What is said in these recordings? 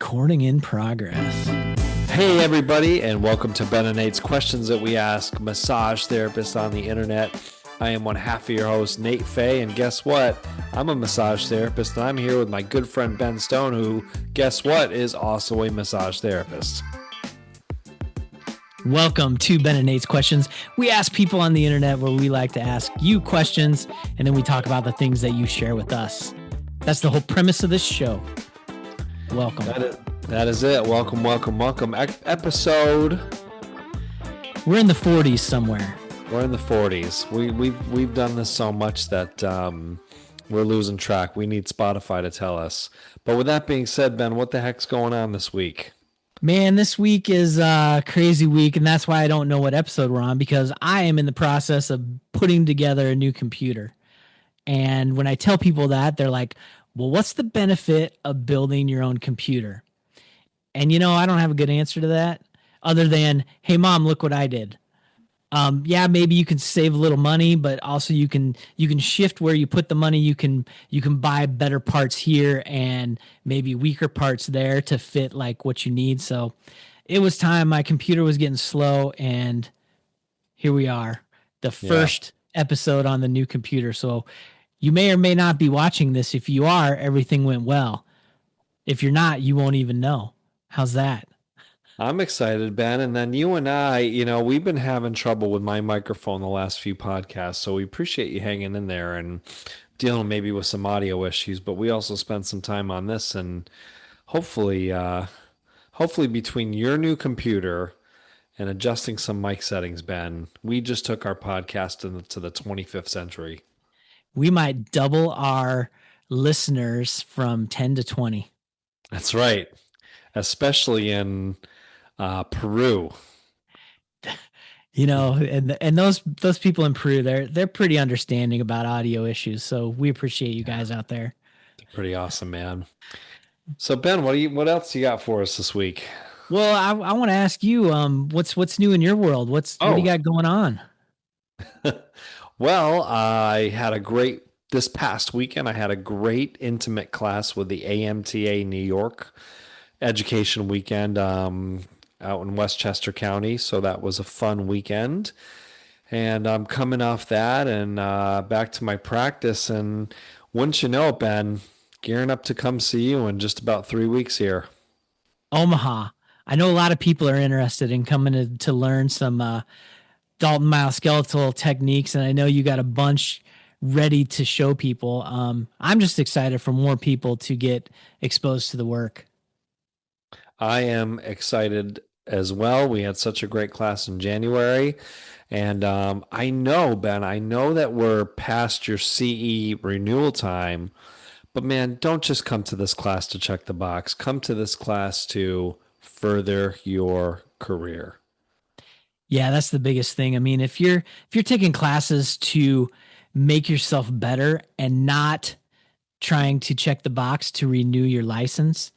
Recording in progress. Hey everybody, and welcome to Ben and Nate's Questions That We Ask Massage Therapists on the Internet. I am one half of your host, Nate Fay, and guess what? I'm a massage therapist, and I'm here with my good friend Ben Stone, who, guess what, is also a massage therapist. Welcome to Ben and Nate's Questions. We ask people on the internet where we like to ask you questions, and then we talk about the things that you share with us. That's the whole premise of this show. Welcome. That is it. Welcome. Episode. We're in the 40s somewhere. We're in the 40s. We've done this so much that we're losing track. We need Spotify to tell us. But with that being said, Ben, what the heck's going on this week? Man, this week is a crazy week, and that's why I don't know what episode we're on, because I am in the process of putting together a new computer. And when I tell people that, they're like, well, what's the benefit of building your own computer? And, I don't have a good answer to that other than, hey, Mom, look what I did. Yeah, maybe you can save a little money, but also you can shift where you put the money. You can buy better parts here and maybe weaker parts there to fit like what you need. So it was time. My computer was getting slow, and here we are, the first episode on the new computer. So you may or may not be watching this. If you are, everything went well. If you're not, you won't even know. How's that? I'm excited, Ben. And then you and I, we've been having trouble with my microphone the last few podcasts. So we appreciate you hanging in there and dealing maybe with some audio issues. But we also spent some time on this, and hopefully between your new computer and adjusting some mic settings, Ben, we just took our podcast to the 25th century. We might double our listeners from 10 to 20. That's right. Especially in Peru. And those people in Peru, they're pretty understanding about audio issues. So we appreciate you guys out there. They're pretty awesome, man. So Ben, what else you got for us this week? Well, I want to ask you, what's new in your world? What do you got going on? Well, this past weekend, I had a great intimate class with the AMTA New York education weekend out in Westchester County. So that was a fun weekend. And I'm coming off that and back to my practice. And wouldn't you know it, Ben, gearing up to come see you in just about 3 weeks here. Omaha. I know a lot of people are interested in coming to learn some Dalton myoskeletal techniques. And I know you got a bunch ready to show people. I'm just excited for more people to get exposed to the work. I am excited as well. We had such a great class in January. And I know, Ben, that we're past your CE renewal time. But man, don't just come to this class to check the box. Come to this class to further your career. Yeah, that's the biggest thing. I mean, if you're taking classes to make yourself better and not trying to check the box to renew your license,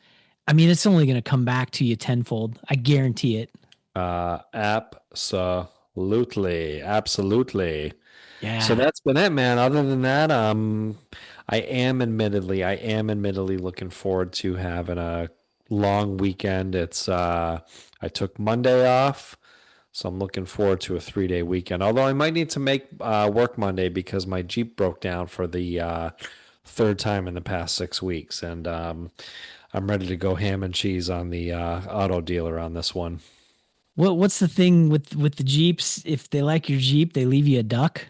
I mean, it's only going to come back to you tenfold. I guarantee it. Absolutely. Yeah. So that's been it, man. Other than that, I am admittedly looking forward to having a long weekend. I took Monday off, so I'm looking forward to a 3-day weekend. Although I might need to make work Monday because my Jeep broke down for the third time in the past 6 weeks, and I'm ready to go ham and cheese on the auto dealer on this one. What's the thing with the Jeeps? If they like your Jeep, they leave you a duck?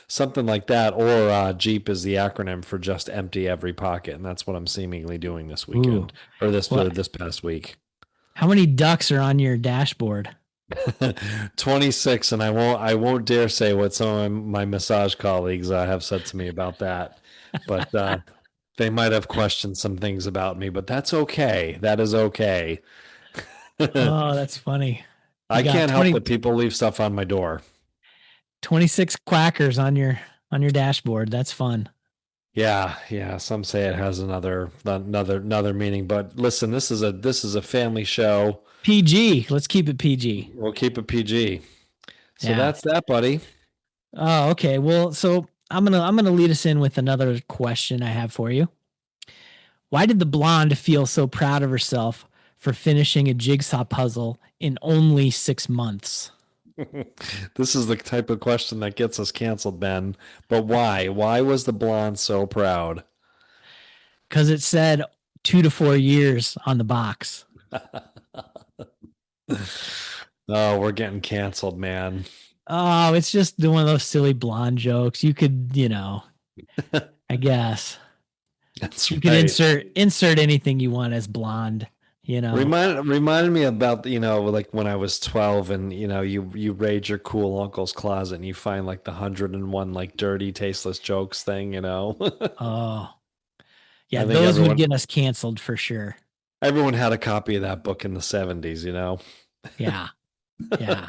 Something like that. Or Jeep is the acronym for just empty every pocket, and that's what I'm seemingly doing this weekend. Or this past week. How many ducks are on your dashboard? 26, and I won't dare say what some of my massage colleagues have said to me about that. But they might have questioned some things about me, but that's okay. That is okay. Oh, that's funny. I can't help but people leave stuff on my door. 26 quackers on your dashboard. That's fun. Yeah. Some say it has another meaning, but listen, this is a family show. PG. Let's keep it PG. We'll keep it PG. So that's that, buddy. Oh, okay. Well, so I'm gonna lead us in with another question I have for you. Why did the blonde feel so proud of herself for finishing a jigsaw puzzle in only 6 months? This is the type of question that gets us canceled, Ben. But why? Why was the blonde so proud? Because it said 2 to 4 years on the box. Oh, we're getting canceled, man. Oh, it's just one of those silly blonde jokes. You could, I guess That's you could right. insert anything you want as blonde, Reminded me about, like when I was 12 and you raid your cool uncle's closet and you find like the 101 like dirty, tasteless jokes thing. Oh, yeah, I think those would get us canceled for sure. everyone had a copy of that book in the 70s. Yeah, yeah.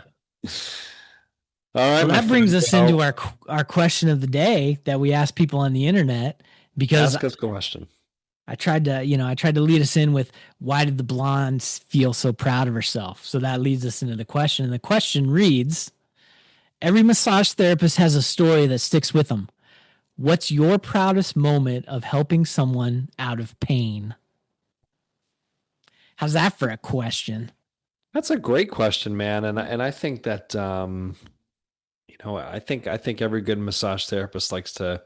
All right, Well, my that brings friend. us into our question of the day that we ask people on the internet because Ask us a question. I tried to lead us in with why did the blonde feel so proud of herself? So that leads us into the question. And the question reads, every massage therapist has a story that sticks with them. What's your proudest moment of helping someone out of pain? How's that for a question? That's a great question, man. And I think that I think every good massage therapist likes to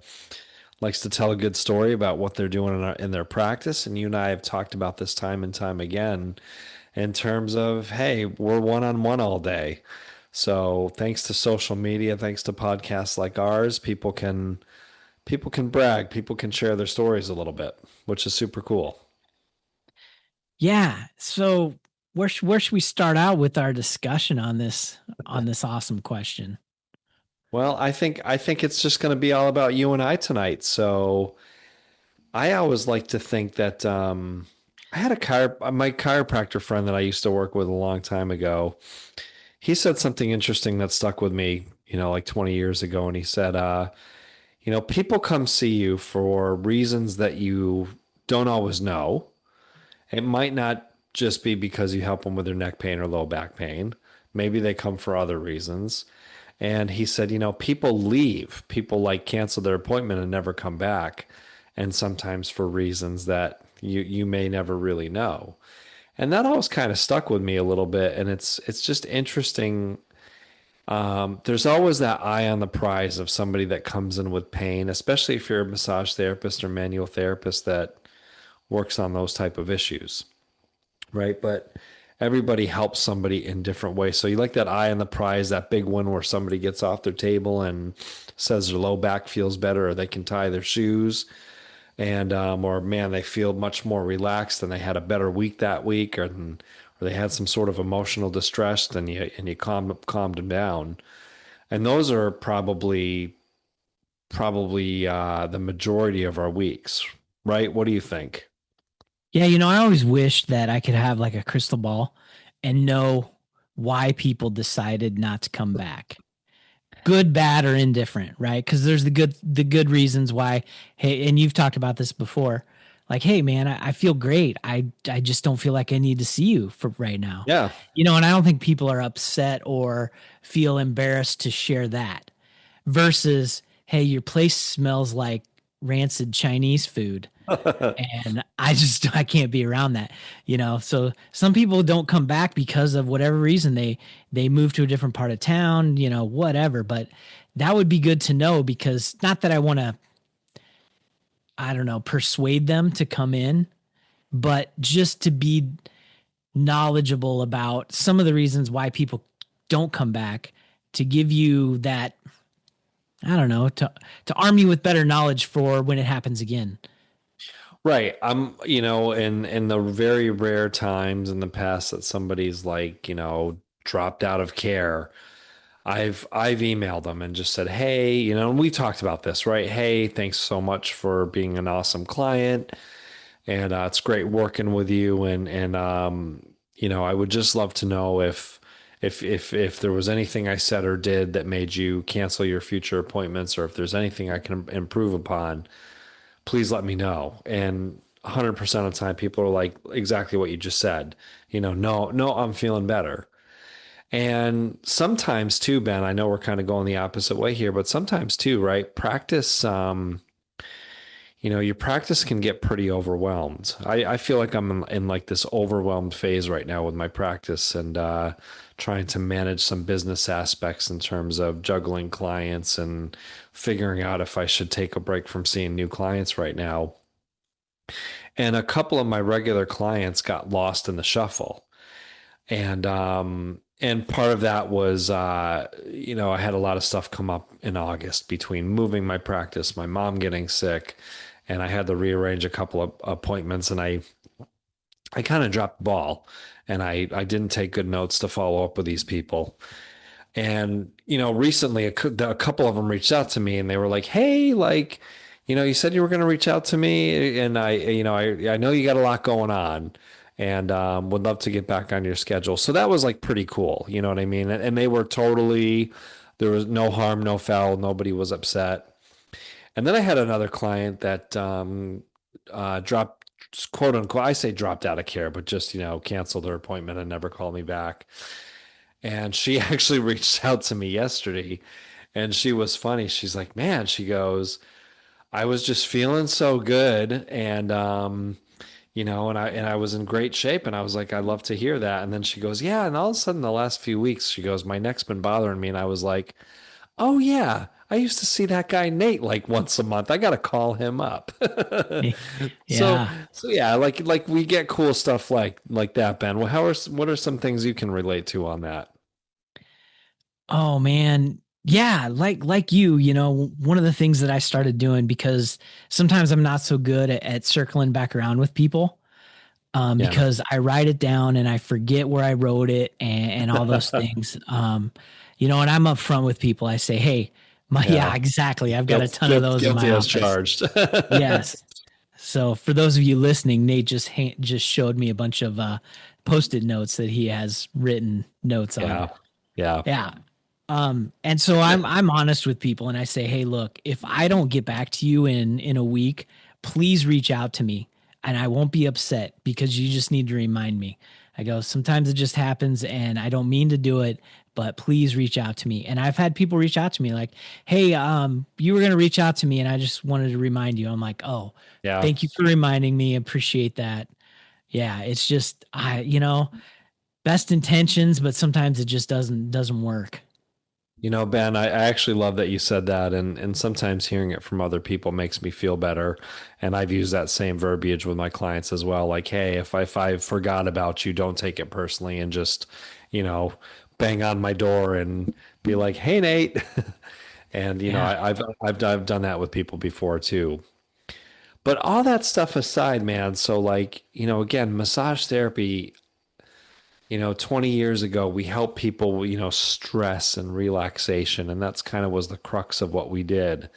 tell a good story about what they're doing in their practice. And you and I have talked about this time and time again in terms of, hey, we're one on one all day. So thanks to social media, thanks to podcasts like ours, people can brag, people can share their stories a little bit, which is super cool. Yeah. So where should we start out with our discussion on this awesome question? Well, I think it's just going to be all about you and I tonight. So I always like to think that I had my chiropractor friend that I used to work with a long time ago. He said something interesting that stuck with me, like 20 years ago. And he said, people come see you for reasons that you don't always know. It might not just be because you help them with their neck pain or low back pain. Maybe they come for other reasons. And he said, people leave, people like cancel their appointment and never come back. And sometimes for reasons that you may never really know. And that always kind of stuck with me a little bit. And it's just interesting. There's always that eye on the prize of somebody that comes in with pain, especially if you're a massage therapist or manual therapist that works on those type of issues, right? But everybody helps somebody in different ways. So you like that eye on the prize, that big one where somebody gets off their table and says their low back feels better, or they can tie their shoes, and or man, they feel much more relaxed and they had a better week that week, or they had some sort of emotional distress, and you calmed them down. And those are probably the majority of our weeks, right? What do you think? Yeah, I always wish that I could have like a crystal ball and know why people decided not to come back. Good, bad, or indifferent, right? Because there's the good reasons why. Hey, and you've talked about this before. Like, hey, man, I feel great. I just don't feel like I need to see you for right now. Yeah. And I don't think people are upset or feel embarrassed to share that. Versus, hey, your place smells like rancid Chinese food and I can't be around that. So some people don't come back because of whatever reason they move to a different part of town, whatever. But that would be good to know because not that I want to, I don't know, persuade them to come in, but just to be knowledgeable about some of the reasons why people don't come back, to give you that, I don't know, to arm you with better knowledge for when it happens again. Right. In the very rare times in the past that somebody's like, dropped out of care, I've emailed them and just said, "Hey, and we talked about this, right? Hey, thanks so much for being an awesome client, and it's great working with you, and I would just love to know if there was anything I said or did that made you cancel your future appointments, or if there's anything I can improve upon, please let me know." And 100% of the time, people are like exactly what you just said. No, no, I'm feeling better. And sometimes too, Ben, I know we're kind of going the opposite way here, but sometimes too, right? Practice, your practice can get pretty overwhelmed. I feel like I'm in like this overwhelmed phase right now with my practice and trying to manage some business aspects in terms of juggling clients and figuring out if I should take a break from seeing new clients right now. And a couple of my regular clients got lost in the shuffle. And part of that was I had a lot of stuff come up in August between moving my practice, my mom getting sick, and I had to rearrange a couple of appointments, and I kind of dropped the ball, and I didn't take good notes to follow up with these people. And, recently a couple of them reached out to me and they were like, "Hey, like, you said you were going to reach out to me, and I know you got a lot going on, and would love to get back on your schedule." So that was like pretty cool. You know what I mean? And they were totally, there was no harm, no foul. Nobody was upset. And then I had another client that dropped, quote unquote, I say dropped out of care, but just, canceled her appointment and never called me back. And she actually reached out to me yesterday, and she was funny. She's like, "Man," she goes, "I was just feeling so good, and and I was in great shape." And I was like, "I love to hear that." And then she goes, "Yeah." And all of a sudden, the last few weeks, she goes, "My neck's been bothering me." And I was like, "Oh yeah, I used to see that guy Nate like once a month. I got to call him up." so Yeah. so yeah, like we get cool stuff like that, Ben. Well, what are some things you can relate to on that? Oh man. Yeah, like one of the things that I started doing, because sometimes I'm not so good at circling back around with people, Yeah. because I write it down and I forget where I wrote it, and all those things. And I'm upfront with people. I say, "Hey, yeah, Yeah. exactly. I've got a ton of those in my Guilty as office." charged. Yes. So for those of you listening, Nate just showed me a bunch of post-it notes that he has written notes on. Yeah. Yeah. Yeah. And so I'm honest with people and I say, "Hey, look, if I don't get back to you in a week, please reach out to me and I won't be upset, because you just need to remind me." I go, "Sometimes it just happens and I don't mean to do it, but please reach out to me." And I've had people reach out to me like, "Hey, you were going to reach out to me and I just wanted to remind you." I'm like, "Oh, Yeah. thank you for reminding me. Appreciate that." Yeah, it's just best intentions, but sometimes it just doesn't work. Ben, I actually love that you said that, and sometimes hearing it from other people makes me feel better. And I've used that same verbiage with my clients as well. Like, hey, if I forgot about you, don't take it personally, and just, you know, bang on my door and be like, "Hey, Nate." And Yeah. I've done that with people before too. But all that stuff aside, man, so like, again, massage therapy, 20 years ago, we helped people, stress and relaxation. And that's kind of was the crux of what we did.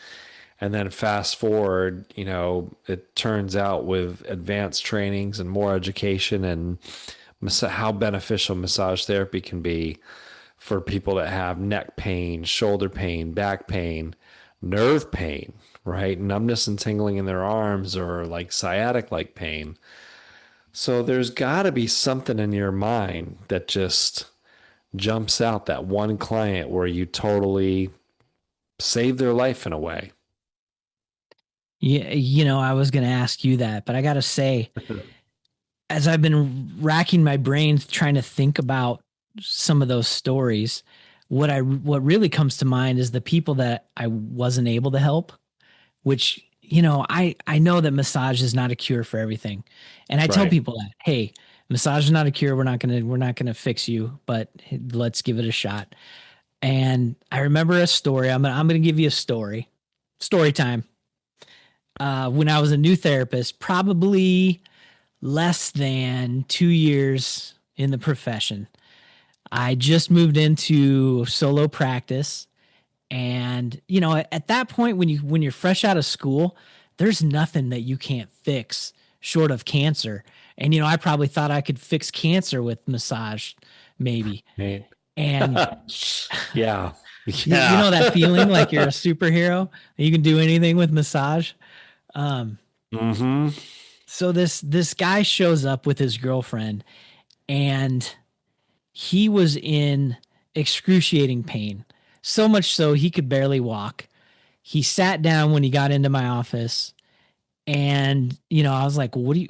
And then fast forward, it turns out with advanced trainings and more education and how beneficial massage therapy can be for people that have neck pain, shoulder pain, back pain, nerve pain, right? Numbness and tingling in their arms, or like sciatic like pain. So there's got to be something in your mind that just jumps out, that one client where you totally saved their life in a way. Yeah, I was going to ask you that, but I got to say, as I've been racking my brains trying to think about some of those stories, what really comes to mind is the people that I wasn't able to help, which, I know that massage is not a cure for everything. And I tell Right. people that, "Hey, massage is not a cure. We're not going to fix you, but let's give it a shot." And I remember a story. I'm going to give you a story time. When I was a new therapist, probably less than 2 years in the profession, I just moved into solo practice. And, at that point, when you're fresh out of school, there's nothing that you can't fix short of cancer. And, I probably thought I could fix cancer with massage, maybe. Right. And Yeah. you Yeah. know that feeling like you're a superhero, you can do anything with massage. Um, hmm so this guy shows up with his girlfriend, and he was in excruciating pain, so much so he could barely walk. He sat down when he got into my office, And, I was like, what do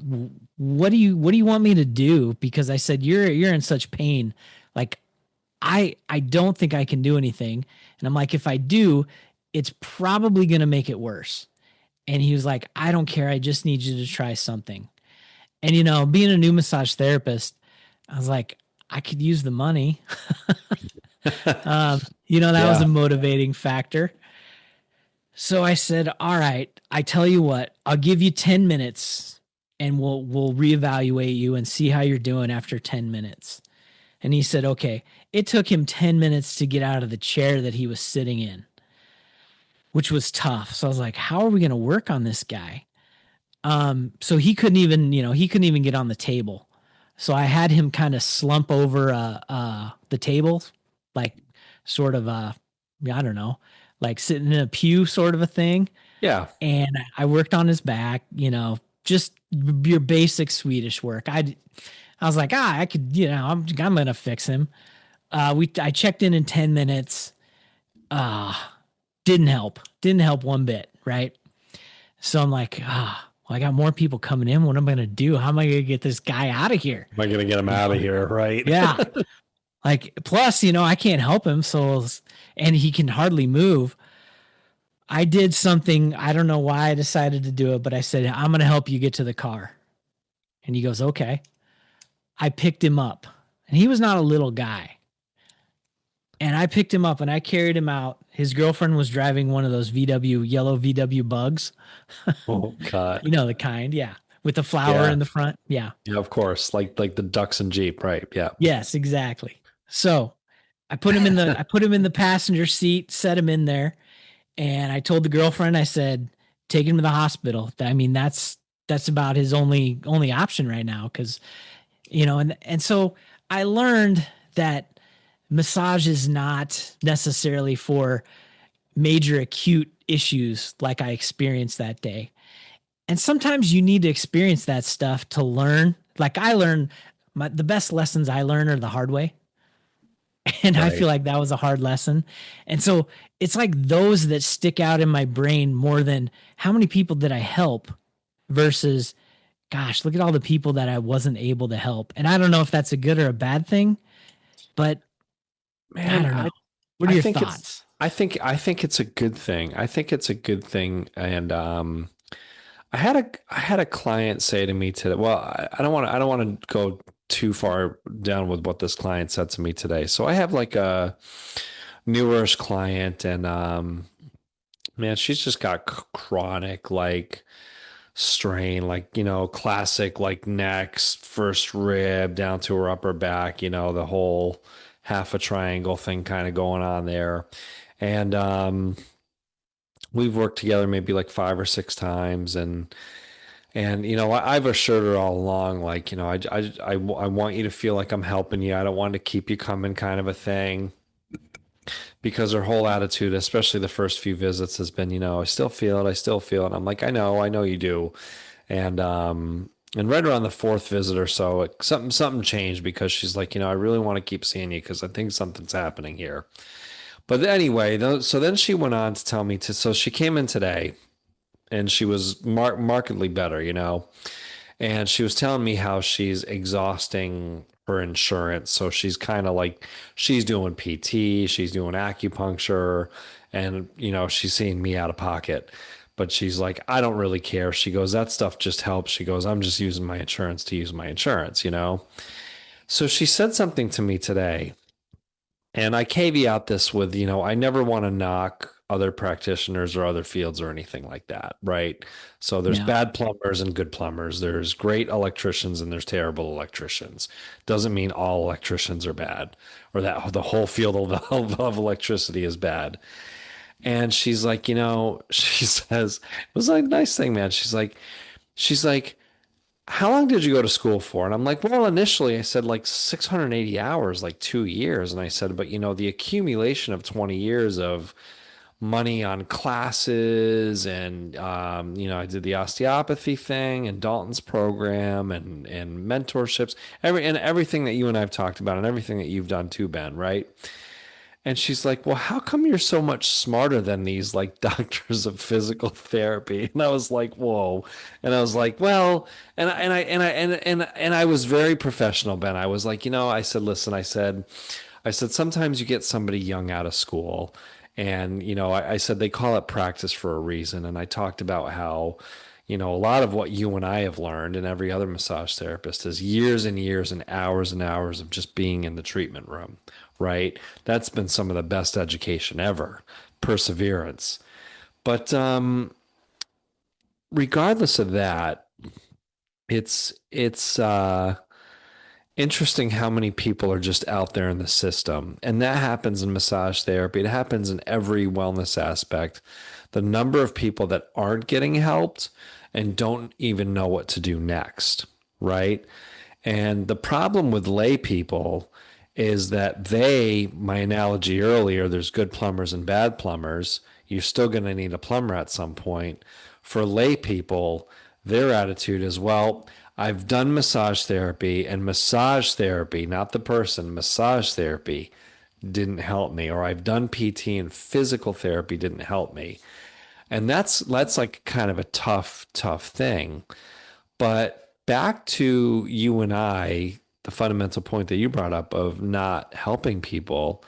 you want me to do? Because I said, you're in such pain. Like, I don't think I can do anything. And I'm like, if I do, it's probably going to make it worse. And he was like, I don't care. I just need you to try something. And, being a new massage therapist, I was like, I could use the money. That was Yeah. a motivating factor. So I said, all right, I tell you what, I'll give you 10 minutes and we'll reevaluate you and see how you're doing after 10 minutes. And he said, okay. It took him 10 minutes to get out of the chair that he was sitting in, which was tough. So I was like, how are we going to work on this guy? So he couldn't even get on the table. So I had him kind of slump over the table, like sort of I don't know, like sitting in a pew sort of a thing. Yeah. And I worked on his back, just your basic Swedish work. I was like, I could, I'm gonna fix him. I checked in 10 minutes. Uh, didn't help one bit, right? So I'm like, well, I got more people coming in. What am I gonna do? How am I gonna get this guy out of here? Am I going to get him out of here? Right. Yeah. Like, plus, I can't help him. And he can hardly move. I did something. I don't know why I decided to do it, but I said, I'm going to help you get to the car. And he goes, okay. I picked him up, and he was not a little guy. And I picked him up and I carried him out. His girlfriend was driving one of those yellow VW bugs. Oh God. The kind. Yeah. With the flower Yeah. in the front. Yeah. Yeah, of course. Like the ducks and Jeep, right? Yeah. Yes, exactly. So I put him in the passenger seat, set him in there, and I told the girlfriend, I said, take him to the hospital. I mean, that's about his only option right now. Cause and so I learned that massage is not necessarily for major acute issues like I experienced that day. And sometimes you need to experience that stuff to learn. Like I learned the best lessons I learn are the hard way. And I Right. feel like that was a hard lesson. And so it's like those that stick out in my brain more than how many people did I help versus, gosh, look at all the people that I wasn't able to help. And I don't know if that's a good or a bad thing, but I Man, don't know. I What are I your think it's thoughts? I think it's a good thing. I think it's a good thing. And I had a client say to me today, well, I don't want to go too far down with what this client said to me today. So I have like a newerish client, and man, she's just got chronic like strain, like, classic like necks, first rib down to her upper back, the whole half a triangle thing kind of going on there. And we've worked together maybe like 5 or 6 times, and I've assured her all along, like, I want you to feel like I'm helping you. I don't want to keep you coming, kind of a thing. Because her whole attitude, especially the first few visits, has been, I still feel it, I still feel it. I'm like, I know you do. And right around the fourth visit or so, something changed, because she's like, I really want to keep seeing you because I think something's happening here. But anyway, so then she went on to tell me so she came in today, and she was markedly better, and she was telling me how she's exhausting her insurance. So she's kind of like, she's doing PT, she's doing acupuncture, and, she's seeing me out of pocket. But she's like, I don't really care. She goes, that stuff just helps. She goes, I'm just using my insurance to use my insurance. So she said something to me today, and I caveat this with, I never want to knock other practitioners or other fields or anything like that, right? So there's Yeah. bad plumbers and good plumbers. There's great electricians and there's terrible electricians. Doesn't mean all electricians are bad, or that the whole field of electricity is bad. And she's like, she says, it was like a nice thing, man. She's like, how long did you go to school for? And I'm like, well, initially I said like 680 hours, like 2 years. And I said, but the accumulation of 20 years of money on classes, and, I did the osteopathy thing and Dalton's program, and mentorships, everything that you and I've talked about, and everything that you've done too, Ben, right? And she's like, "Well, how come you're so much smarter than these like doctors of physical therapy?" And I was like, "Whoa." And I was like, "Well," and I was very professional, Ben. I was like, I said, "Listen," I said, sometimes you get somebody young out of school, and I said they call it practice for a reason. And I talked about how, a lot of what you and I have learned, and every other massage therapist, is years and years and hours of just being in the treatment room, right? That's been some of the best education ever, perseverance. But regardless of that, it's interesting how many people are just out there in the system. And that happens in massage therapy. It happens in every wellness aspect. The number of people that aren't getting helped and don't even know what to do next, right? And the problem with lay people is that my analogy earlier, there's good plumbers and bad plumbers. You're still going to need a plumber at some point. For lay people, their attitude is, well, I've done massage therapy, and massage therapy, not the person, massage therapy didn't help me. Or I've done PT and physical therapy didn't help me. And that's like kind of a tough thing. But back to you and I, the fundamental point that you brought up of not helping people,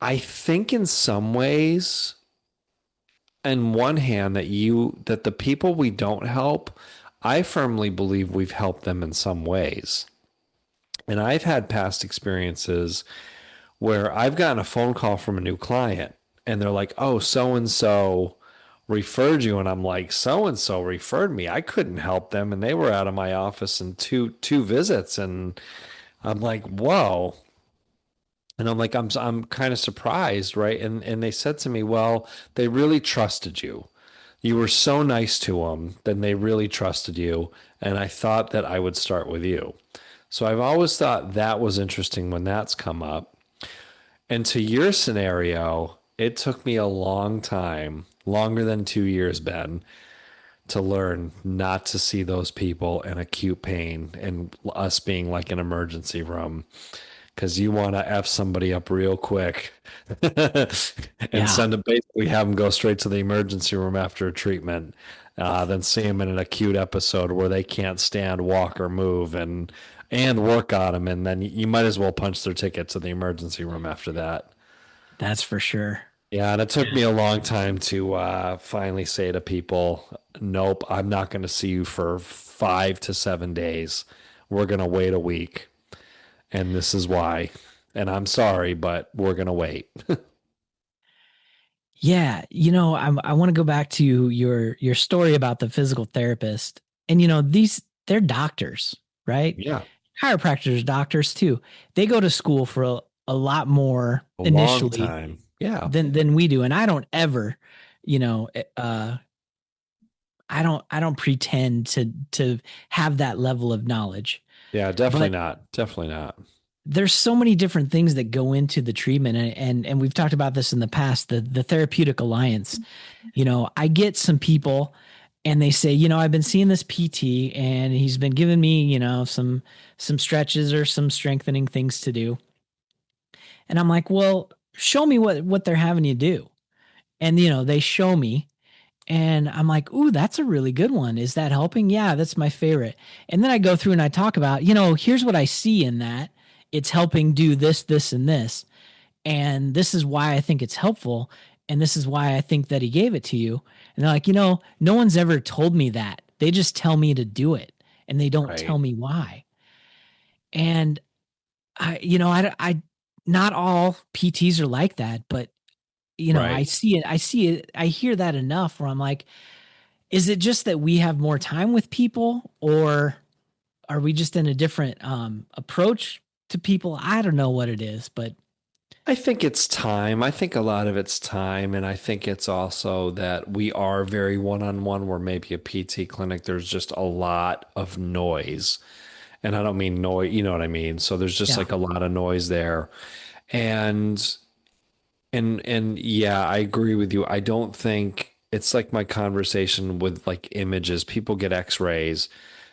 I think in some ways, in one hand, that the people we don't help, I firmly believe we've helped them in some ways. And I've had past experiences where I've gotten a phone call from a new client, and they're like, "Oh, so and so referred you." And I'm like, "So and so referred me. I couldn't help them, and they were out of my office in two visits." And I'm like, "Whoa." And I'm like, I'm kind of surprised, right? And they said to me, "Well, they really trusted you. You were so nice to them, then they really trusted you, and I thought that I would start with you." So I've always thought that was interesting when that's come up. And to your scenario, it took me a long time, longer than 2 years, Ben, to learn not to see those people in acute pain and us being like an emergency room, because you want to F somebody up real quick and Yeah, basically have them go straight to the emergency room after a treatment, then see them in an acute episode where they can't stand, walk, or move, and work on them. And then you might as well punch their ticket to the emergency room after that. that's for sure. Yeah, and it took me a long time to finally say to people, "Nope, I'm not going to see you for 5 to 7 days. We're going to wait a week, and this is why. And I'm sorry, but we're going to wait." Yeah, I want to go back to your story about the physical therapist. And they're doctors, right? Yeah, Chiropractors, doctors too. They go to school for a lot more a long initially time. Yeah, than we do. And I don't ever, you know, I don't pretend to have that level of knowledge. yeah, definitely But not. Definitely not. there's so many different things that go into the treatment, and we've talked about this in the past, the therapeutic alliance. I get some people and they say, I've been seeing this PT and he's been giving me, some stretches or some strengthening things to do. And I'm like, well, show me what they're having you do. And they show me and I'm like, ooh, that's a really good one. Is that helping? Yeah, that's my favorite. And then I go through and I talk about, here's what I see in that. It's helping do this, this, and this. And this is why I think it's helpful. And this is why I think that he gave it to you. And they're like, no one's ever told me that. They just tell me to do it and they don't tell Right. me why. And not all PTs are like that, but I Right. see it. I see it. I hear that enough where I'm like, is it just that we have more time with people, or are we just in a different approach to people? I don't know what it is, but I think it's time. I think a lot of it's time. And I think it's also that we are very one on one, where maybe a PT clinic, there's just a lot of noise. And I don't mean noise, you know what I mean? So there's just yeah, like a lot of noise there. And and yeah, I agree with you. I don't think it's like my conversation with like images. People get x-rays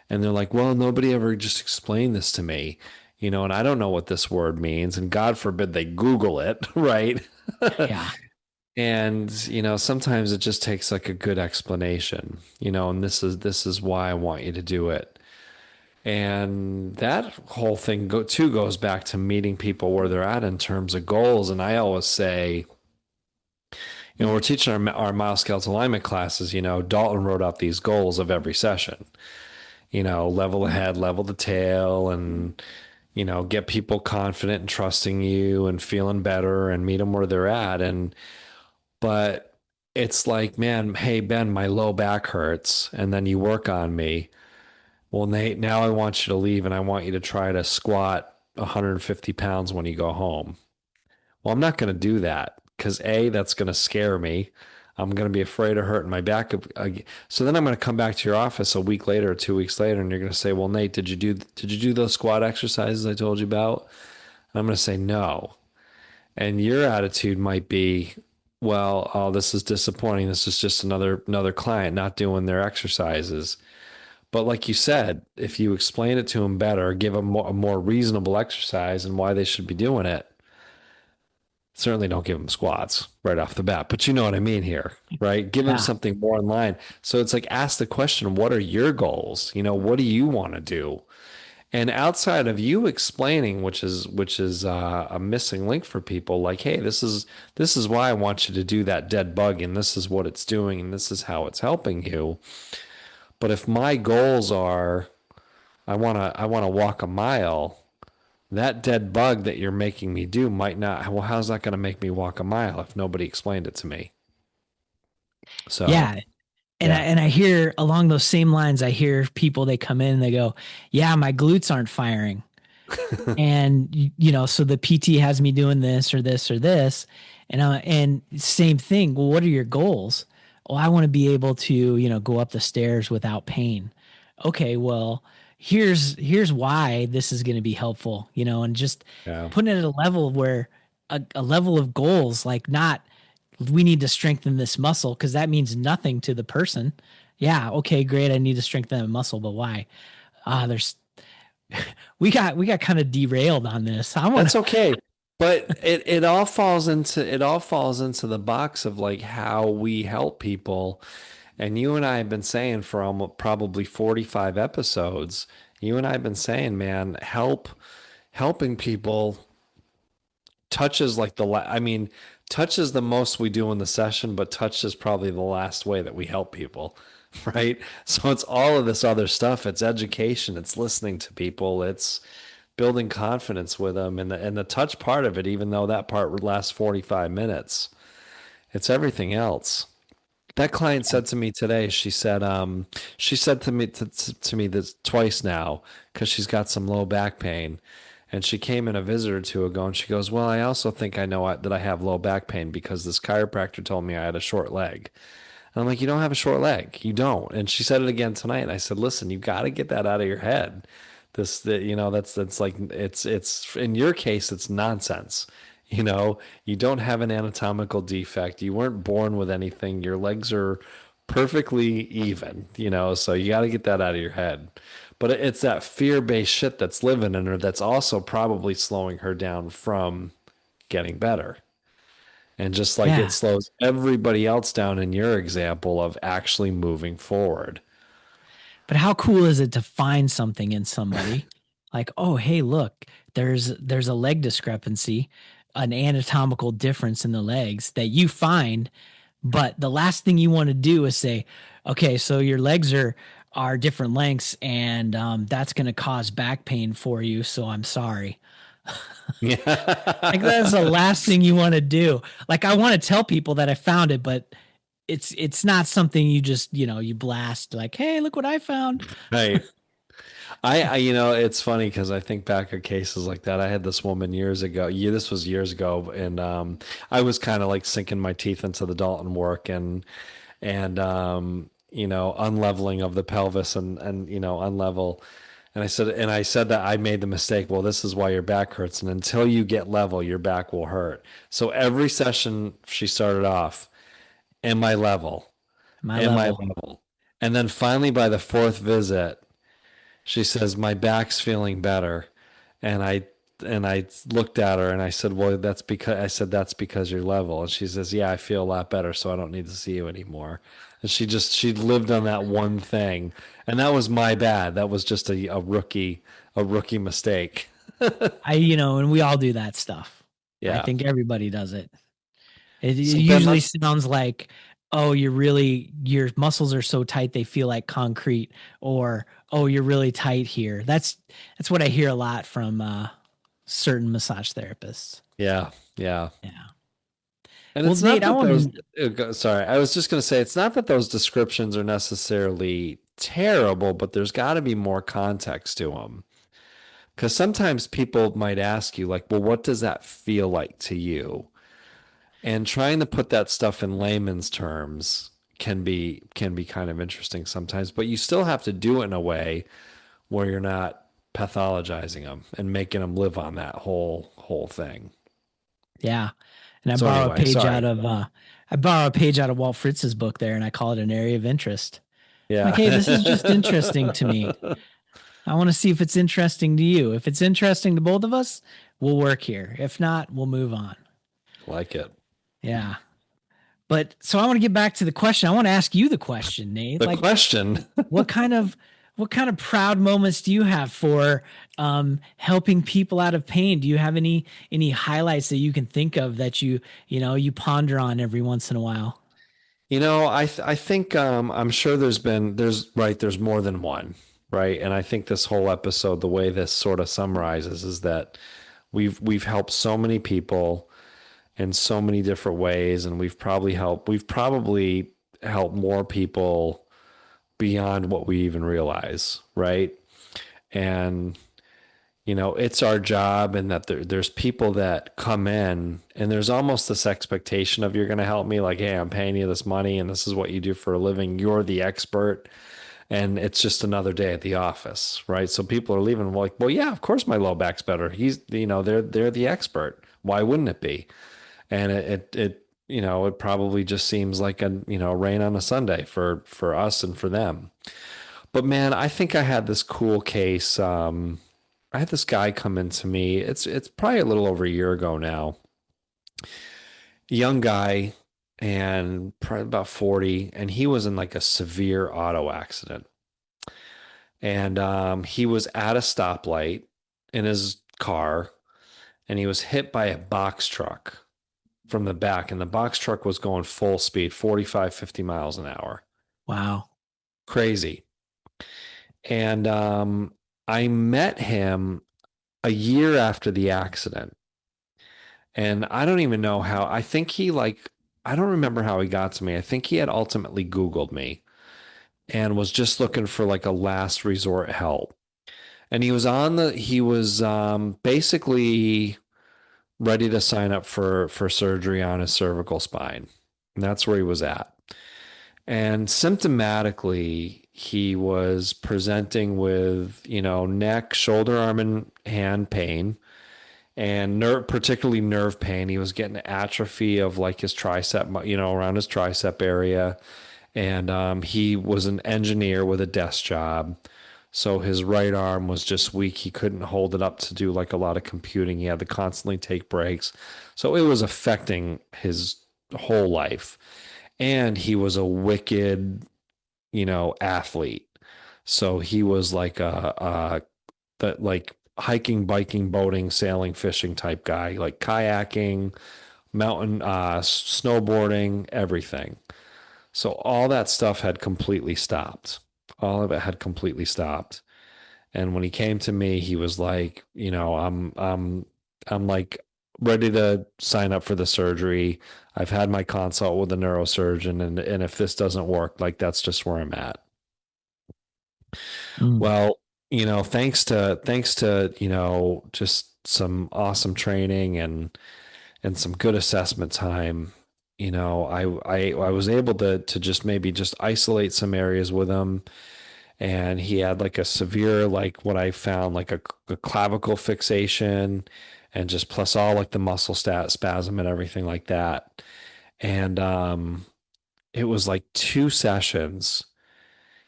and they're like, "Well, nobody ever just explained this to me." and I don't know what this word means. And God forbid they Google it, right? Yeah. And, sometimes it just takes like a good explanation, and this is why I want you to do it. And that whole thing goes back to meeting people where they're at in terms of goals. And I always say, we're teaching our mile scales alignment classes. Dalton wrote out these goals of every session. Level the head, level the tail, and get people confident and trusting you and feeling better and meet them where they're at. But it's like, man, hey Ben, my low back hurts, and then you work on me. Well, Nate, now I want you to leave and I want you to try to squat 150 pounds when you go home. Well, I'm not going to do that because A, that's going to scare me. I'm going to be afraid of hurting my back. So then I'm going to come back to your office a week later or 2 weeks later, and you're going to say, "Well, Nate, did you do those squat exercises I told you about?" And I'm going to say no. And your attitude might be, "Well, oh, this is disappointing. This is just another client not doing their exercises." But like you said, if you explain it to them better, give them a more reasonable exercise and why they should be doing it, certainly don't give them squats right off the bat. But you know what I mean here, right? Give them Yeah. something more in line. So it's like ask the question, what are your goals? What do you want to do? And outside of you explaining, which is a missing link for people, like, hey, this is why I want you to do that dead bug, and this is what it's doing, and this is how it's helping you. But if my goals are I wanna walk a mile, that dead bug that you're making me do might not. Well, how's that going to make me walk a mile if nobody explained it to me? So, Yeah. And I yeah. and I hear along those same lines, I hear people they come in and they go, "Yeah, my glutes aren't firing." And so the PT has me doing this or this or this, and same thing. Well, what are your goals? Oh, I want to be able to go up the stairs without pain. Okay, well, here's why this is going to be helpful, and just Yeah. putting it at a level where a level of goals, like, not we need to strengthen this muscle because that means nothing to the person. Yeah, okay, great, I need to strengthen that muscle, but why? There's we got kind of derailed on this. I want That's to. okay. But it all falls into the box of like how we help people. And you and I have been saying for almost probably 45 episodes, you and I have been saying, man, helping people touches like touch is the most we do in the session, but touch is probably the last way that we help people, right? So it's all of this other stuff. It's education, it's listening to people, it's building confidence with them, and the touch part of it, even though that part would last 45 minutes, it's everything else. That client said to me today, she said to me this twice now because she's got some low back pain. And she came in a visit or two ago and she goes, "Well, I also think I know that I have low back pain because this chiropractor told me I had a short leg." And I'm like, "You don't have a short leg. You don't." And she said it again tonight. And I said, "Listen, you got to get that out of your head. That's like, it's in your case, it's nonsense. You don't have an anatomical defect. You weren't born with anything. Your legs are perfectly even, so you got to get that out of your head." But it's that fear-based shit that's living in her that's also probably slowing her down from getting better. And just like it Yeah, slows everybody else down in your example of actually moving forward. but how cool is it to find something in somebody like, oh, hey, look, there's a leg discrepancy, an anatomical difference in the legs that you find, but the last thing you want to do is say, okay, so your legs are different lengths, and that's going to cause back pain for you, so I'm sorry. Like, that's the Yeah. last thing you want to do. Like, I want to tell people that I found it, but it's not something you just, you blast like, "Hey, look what I found." Right. It's funny because I think back of cases like that. I had this woman years ago. Yeah, this was years ago, and I was kind of like sinking my teeth into the Dalton work and unleveling of the pelvis and unlevel. And I said that I made the mistake. Well, this is why your back hurts, and until you get level, your back will hurt. So every session she started off, am I level? My Am I level. level? And then finally by the fourth visit, she says, my back's feeling better. And I looked at her and I said, "Well, that's because you're level." And she says, "Yeah, I feel a lot better, so I don't need to see you anymore." And she lived on that one thing, and that was my bad. That was just a rookie mistake. And we all do that stuff. I Yeah. think everybody does it. It So Ben, usually sounds like, oh, your muscles are so tight they feel like concrete, or oh, you're really tight here. That's what I hear a lot from certain massage therapists. yeah, yeah. Yeah. And Well, it's not Nate, I that those, want sorry, I was just going to say, it's not that those descriptions are necessarily terrible, but there's got to be more context to them. Because sometimes people might ask you, like, well, what does that feel like to you? And trying to put that stuff in layman's terms can be kind of interesting sometimes, but you still have to do it in a way where you're not pathologizing them and making them live on that whole thing. yeah. And So anyway, sorry. I borrow a page out of Walt Fritz's book there, and I call it an area of interest. I'm like, Yeah. hey, this is just interesting to me. I want to see if it's interesting to you. If it's interesting to both of us, we'll work here. If not, we'll move on. Like it. Yeah. But so I want to get back to the question. I want to ask you the question, Nate. The Like, question. what kind of proud moments do you have for helping people out of pain? Do you have any highlights that you can think of that you ponder on every once in a while? I think I'm sure there's more than one, right? And I think this whole episode, the way this sort of summarizes is that we've helped so many people in so many different ways, and we've probably helped more people beyond what we even realize, right? And it's our job, and that there's people that come in and there's almost this expectation of you're going to help me, like, hey, I'm paying you this money and this is what you do for a living. You're the expert. And it's just another day at the office, right? So people are leaving like, well, yeah, of course my low back's better. They're the expert. Why wouldn't it be? And it probably just seems like a rain on a Sunday for us and for them. But man, I think I had this cool case. I had this guy come into me. It's probably a little over a year ago now. Young guy, and probably about 40, and he was in like a severe auto accident. And he was at a stoplight in his car, and he was hit by a box truck from the back, and the box truck was going full speed, 45, 50 miles an hour. Wow. Crazy. And I met him a year after the accident. And I don't even know how. I don't remember how he got to me. I think he had ultimately Googled me and was just looking for like a last resort help. And he was basically ready to sign up for surgery on his cervical spine. And that's where he was at. And symptomatically, he was presenting with, neck, shoulder, arm, and hand pain, and particularly nerve pain. He was getting atrophy of like his tricep, around his tricep area. And he was an engineer with a desk job. So his right arm was just weak. He couldn't hold it up to do like a lot of computing. He had to constantly take breaks. So it was affecting his whole life. And he was a wicked, athlete. So he was like that like hiking, biking, boating, sailing, fishing type guy, like kayaking, mountain, snowboarding, everything. So all that stuff had completely stopped. All of it had completely stopped. And when he came to me, he was like, I'm like ready to sign up for the surgery. I've had my consult with a neurosurgeon, and if this doesn't work, like that's just where I'm at. Mm. Well, thanks to just some awesome training and some good assessment time, I was able to just maybe just isolate some areas with him. And he had like a severe, like what I found, like a clavicle fixation, and just plus all like the muscle spasm and everything like that. And it was like 2 sessions.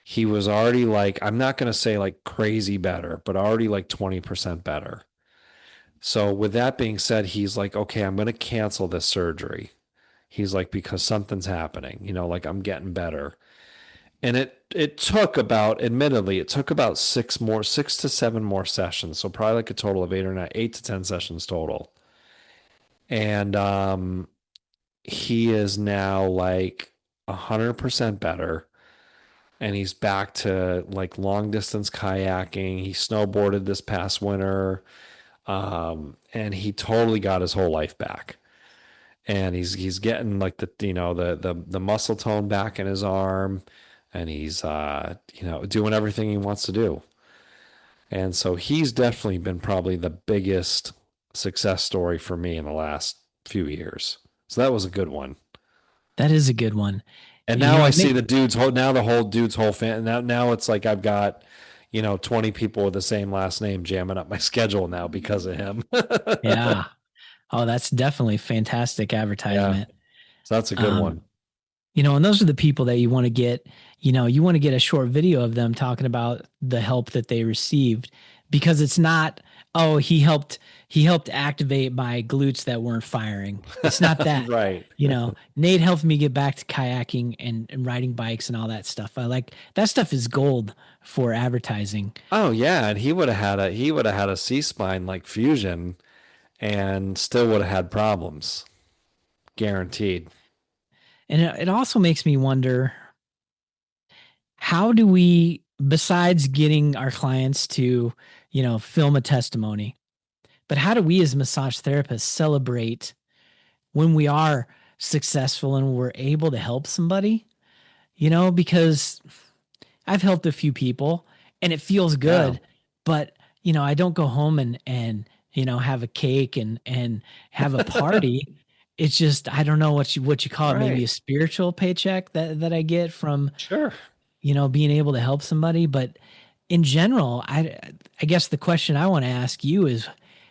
He was already like, I'm not going to say like crazy better, but already like 20% better. So with that being said, he's like, okay, I'm going to cancel this surgery. He's like, because something's happening, like I'm getting better. And it took about, admittedly, it took about 6 to 7 more sessions. So probably like a total of 8 or 9, 8 to 10 sessions total. And he is now like 100% better. And he's back to like long distance kayaking. He snowboarded this past winter. And he totally got his whole life back. And he's getting like the muscle tone back in his arm, and he's doing everything he wants to do. And so he's definitely been probably the biggest success story for me in the last few years. So that was a good one. That is a good one. And You now know, I it see may, the dude's whole now the whole dude's whole fan. Now it's like I've got 20 people with the same last name jamming up my schedule now because of him. yeah. Oh, that's definitely fantastic Yeah, advertisement. so that's a good Um, one. and those are the people that you want to get, you want to get a short video of them talking about the help that they received because it's not, oh, he helped activate my glutes that weren't firing. It's not that. Right. Nate helped me get back to kayaking and riding bikes and all that stuff. I like that stuff is gold for advertising. Oh yeah, and he would have had a C spine like fusion and still would have had problems, guaranteed. And it also makes me wonder, how do we, besides getting our clients to, film a testimony, but how do we as massage therapists celebrate when we are successful and we're able to help somebody? Because I've helped a few people and it feels Yeah. good, but I don't go home and have a cake and have a party. It's just I don't know what you call it, maybe Right. a spiritual paycheck that I get from Sure. being able to help somebody. But in general, I guess the question I want to ask you is,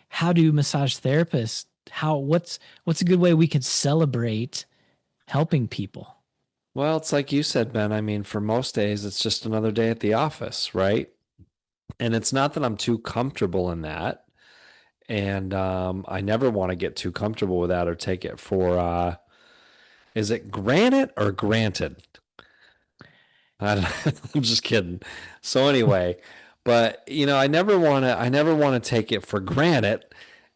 how do massage therapists, what's a good way we can celebrate helping people? Well, it's like you said, Ben. I mean, for most days, it's just another day at the office, right? And it's not that I'm too comfortable in that. And I never want to get too comfortable with that or take it for, is it granted or granted? I'm just kidding. So anyway, but I never want to take it for granted.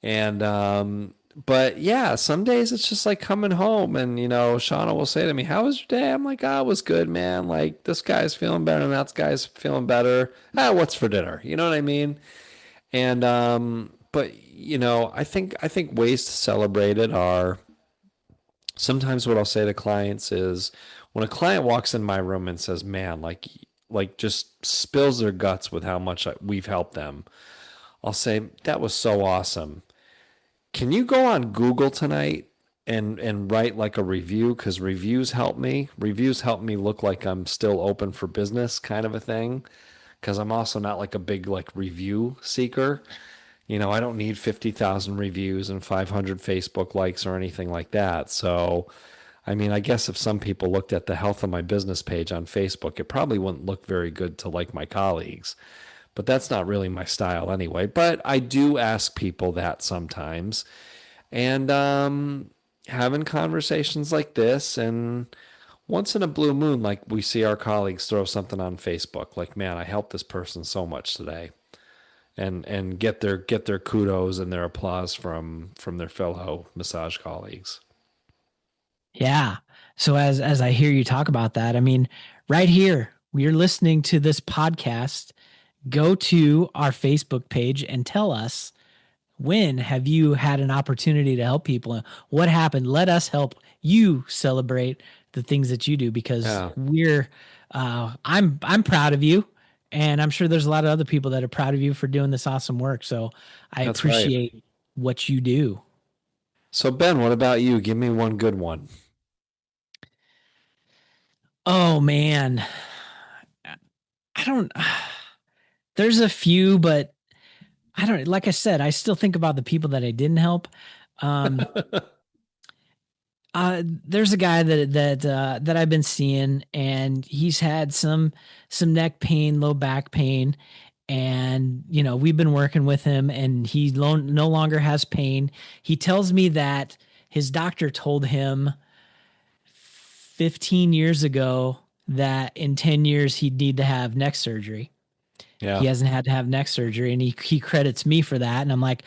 And but yeah, some days it's just like coming home and Shauna will say to me, "How was your day?" I'm like, "Ah, it was good, man. Like this guy's feeling better and that guy's feeling better. Ah, what's for dinner?" You know what I mean? And but I think ways to celebrate it are sometimes what I'll say to clients is when a client walks in my room and says, "Man, like just spills their guts with how much we've helped them." I'll say, "That was so awesome. Can you go on Google tonight and write like a review cuz reviews help me. Reviews help me look like I'm still open for business kind of a thing cuz I'm also not like a big like review seeker. I don't need 50,000 reviews and 500 Facebook likes or anything like that. So, I mean, I guess if some people looked at the health of my business page on Facebook, it probably wouldn't look very good to like my colleagues. But that's not really my style anyway. But I do ask people that sometimes. And having conversations like this, and once in a blue moon, like we see our colleagues throw something on Facebook, like, man, I helped this person so much today. And get their kudos and their applause from their fellow massage colleagues. Yeah. So as I hear you talk about that, I mean, right here, we're listening to this podcast. Go to our Facebook page and tell us, when have you had an opportunity to help people? What happened? Let us help you celebrate the things that you do because Yeah, I'm proud of you, and I'm sure there's a lot of other people that are proud of you for doing this awesome work. So I that's right. appreciate what you do. So Ben, what about you? Give me one good one. Oh man, I don't. There's a few, but I don't. Like I said, I still think about the people that I didn't help. Um, there's a guy that I've been seeing, and he's had some neck pain, low back pain, And we've been working with him, and he no longer has pain. He tells me that his doctor told him 15 years ago that in 10 years he'd need to have neck surgery. Yeah. He hasn't had to have neck surgery, and he credits me for that. And I'm like,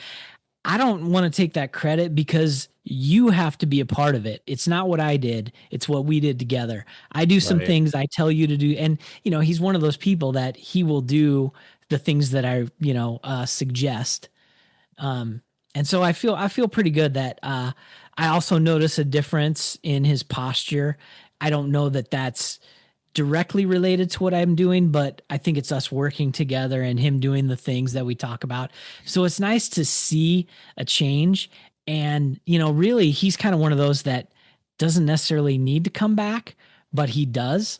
I don't want to take that credit because you have to be a part of it. It's not what I did, it's what we did together. I do some Right. things I tell you to do. And, he's one of those people that he will do the things that I, suggest. Um, and so I feel pretty good that I also notice a difference in his posture. I don't know that that's directly related to what I'm doing, but I think it's us working together and him doing the things that we talk about. So it's nice to see a change. And, really, he's kind of one of those that doesn't necessarily need to come back, but he does.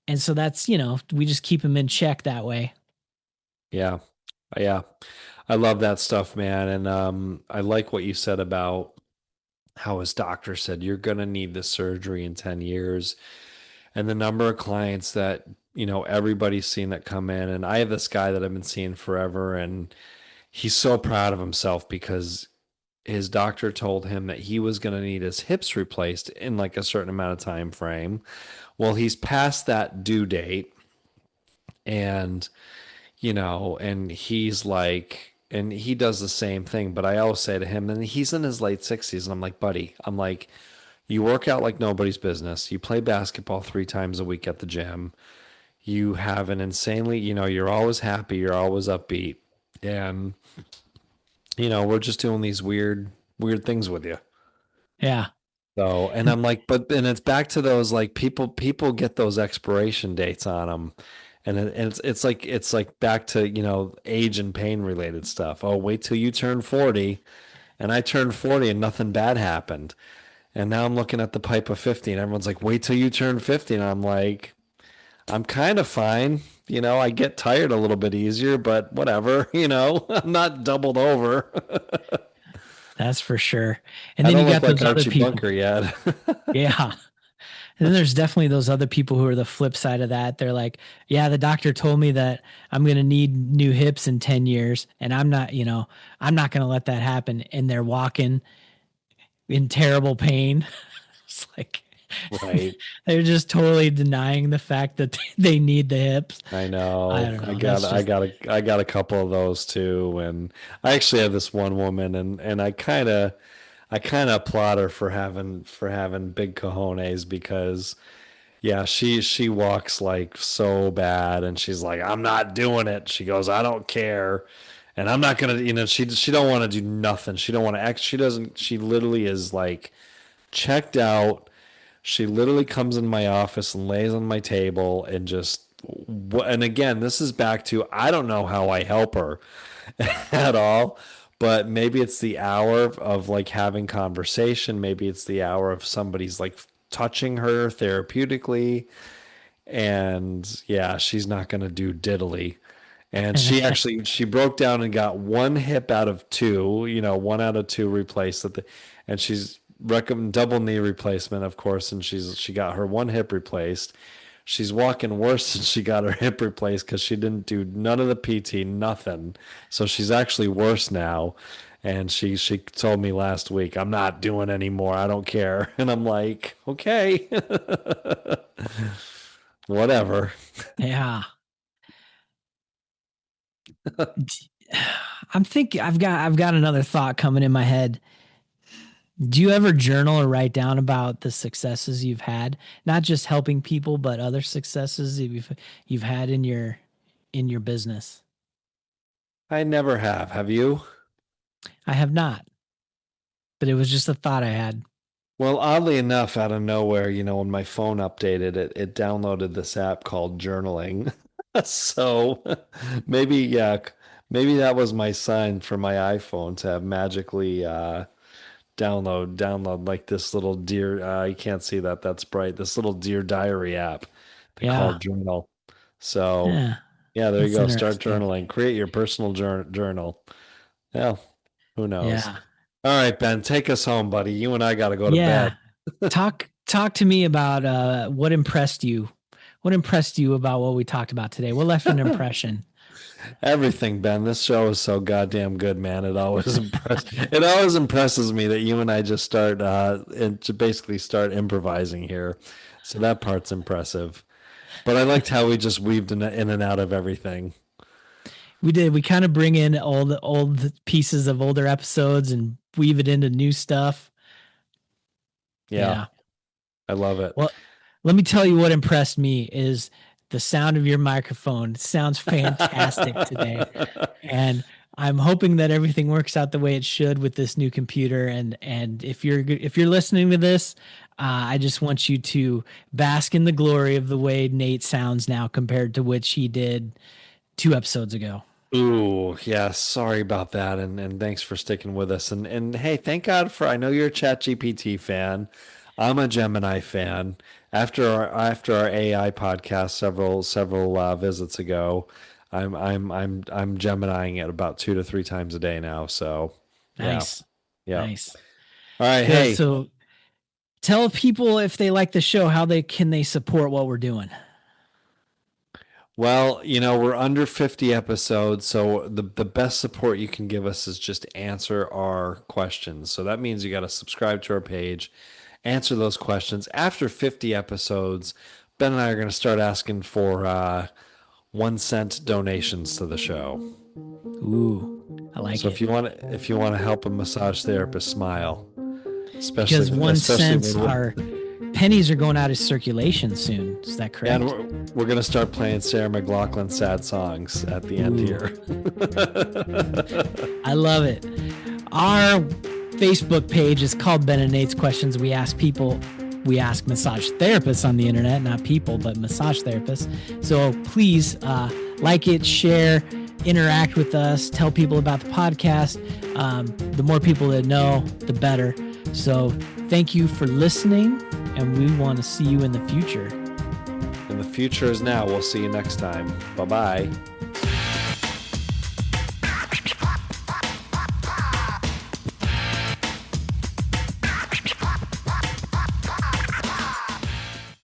And so that's, we just keep him in check that way. Yeah. Yeah. I love that stuff, man. And I like what you said about how his doctor said you're going to need this surgery in 10 years. And the number of clients that, everybody's seen that come in. And I have this guy that I've been seeing forever, and he's so proud of himself because his doctor told him that he was going to need his hips replaced in like a certain amount of time frame. Well, he's past that due date, and and he's like, and he does the same thing. But I always say to him, and he's in his late 60s, and I'm like, buddy, I'm like, you work out like nobody's business. You play basketball 3 times a week at the gym. You have an insanely, you're always happy, you're always upbeat. And, we're just doing these weird things with you. Yeah. So, and I'm like, but and it's back to those like people get those expiration dates on them, and it's like back to age and pain related stuff. Oh, wait till you turn 40, and I turned 40 and nothing bad happened, and now I'm looking at the pipe of 50, and everyone's like, wait till you turn 50, and I'm like, I'm kind of fine. I get tired a little bit easier, but whatever. I'm not doubled over. That's for sure. And I then don't you look got like those other Archie people. Bunker yet. Yeah. And then there's definitely those other people who are the flip side of that. They're like, yeah, the doctor told me that I'm going to need new hips in 10 years, and I'm not going to let that happen. And they're walking in terrible pain. It's like Right. they're just totally denying the fact that they need the hips. I I know. don't I know. got That's I just, got I got a couple of those too, and I actually have this one woman, and I kind of applaud her for having big cojones because yeah, she walks like so bad, and she's like, I'm not doing it. She goes, I don't care, and I'm not gonna, she don't want to do nothing. She don't want to act. She doesn't. She literally is like checked out. She literally comes in my office and lays on my table and just, and again, this is back to, I don't know how I help her at all, but maybe it's the hour of like having conversation. Maybe it's the hour of somebody's like touching her therapeutically. And yeah, she's not going to do diddly. And she broke down and got one hip out of two, one out of two replaced at the, and she's recommend double knee replacement, of course, and she got her one hip replaced. She's walking worse than she got her hip replaced because she didn't do none of the PT, nothing. So she's actually worse now. And she told me last week, I'm not doing anymore. I don't care. And I'm like, okay, whatever. yeah. I'm thinking I've got another thought coming in my head. Do you ever journal or write down about the successes you've had, not just helping people, but other successes that you've had in your business? I never have. Have you? I have not, but it was just a thought I had. Well, oddly enough, out of nowhere, when my phone updated, it downloaded this app called journaling. So maybe, yeah, maybe that was my sign for my iPhone to have magically download like this little dear. You can't see that. That's bright. This little dear diary app they call Yeah, Journal. So yeah, yeah, there you that's go. Start interesting. journaling. Create your personal journal. Yeah, who knows? Yeah, All right, Ben, take us home, buddy. You and I got to go to bed. yeah. Talk to me about what impressed you. What impressed you about what we talked about today? What left an impression? Everything, Ben. This show is so goddamn good, man. It always impresses me that you and I just start and to basically start improvising here. So that part's impressive. But I liked how we just weaved in and out of everything. We did. We kind of bring in all the old pieces of older episodes and weave it into new stuff. Yeah. I love it. Well, let me tell you what impressed me is the sound of your microphone. It sounds fantastic today. And I'm hoping that everything works out the way it should with this new computer. And if you're listening to this, I just want you to bask in the glory of the way Nate sounds now compared to which he did 2 episodes ago. Ooh, yeah. Sorry about that, and thanks for sticking with us. And hey, thank God for. I know you're a ChatGPT fan. I'm a Gemini fan. After our AI podcast several visits ago, I'm Geminiing it about 2 to 3 times a day now. So Nice. Yeah. Nice. All right. Good. Hey. So tell people if they like the show, how they support what we're doing. Well, we're under 50 episodes, so the best support you can give us is just answer our questions. So that means you got to subscribe to our page, answer those questions. After 50 episodes, Ben and I are going to start asking for 1 cent donations to the show. Ooh, I like so it. So if you want to help a massage therapist smile, because 1 cent are pennies are going out of circulation soon. Is that correct? And we're going to start playing Sarah McLachlan sad songs at the end here. I love it. Our Facebook page is called Ben and Nate's Questions. We ask massage therapists on the internet, not people, but massage therapists. So please like it, share, interact with us, tell people about the podcast. The more people that know, the better. So thank you for listening, and we want to see you in the future. And the future is now. We'll see you next time. Bye-bye.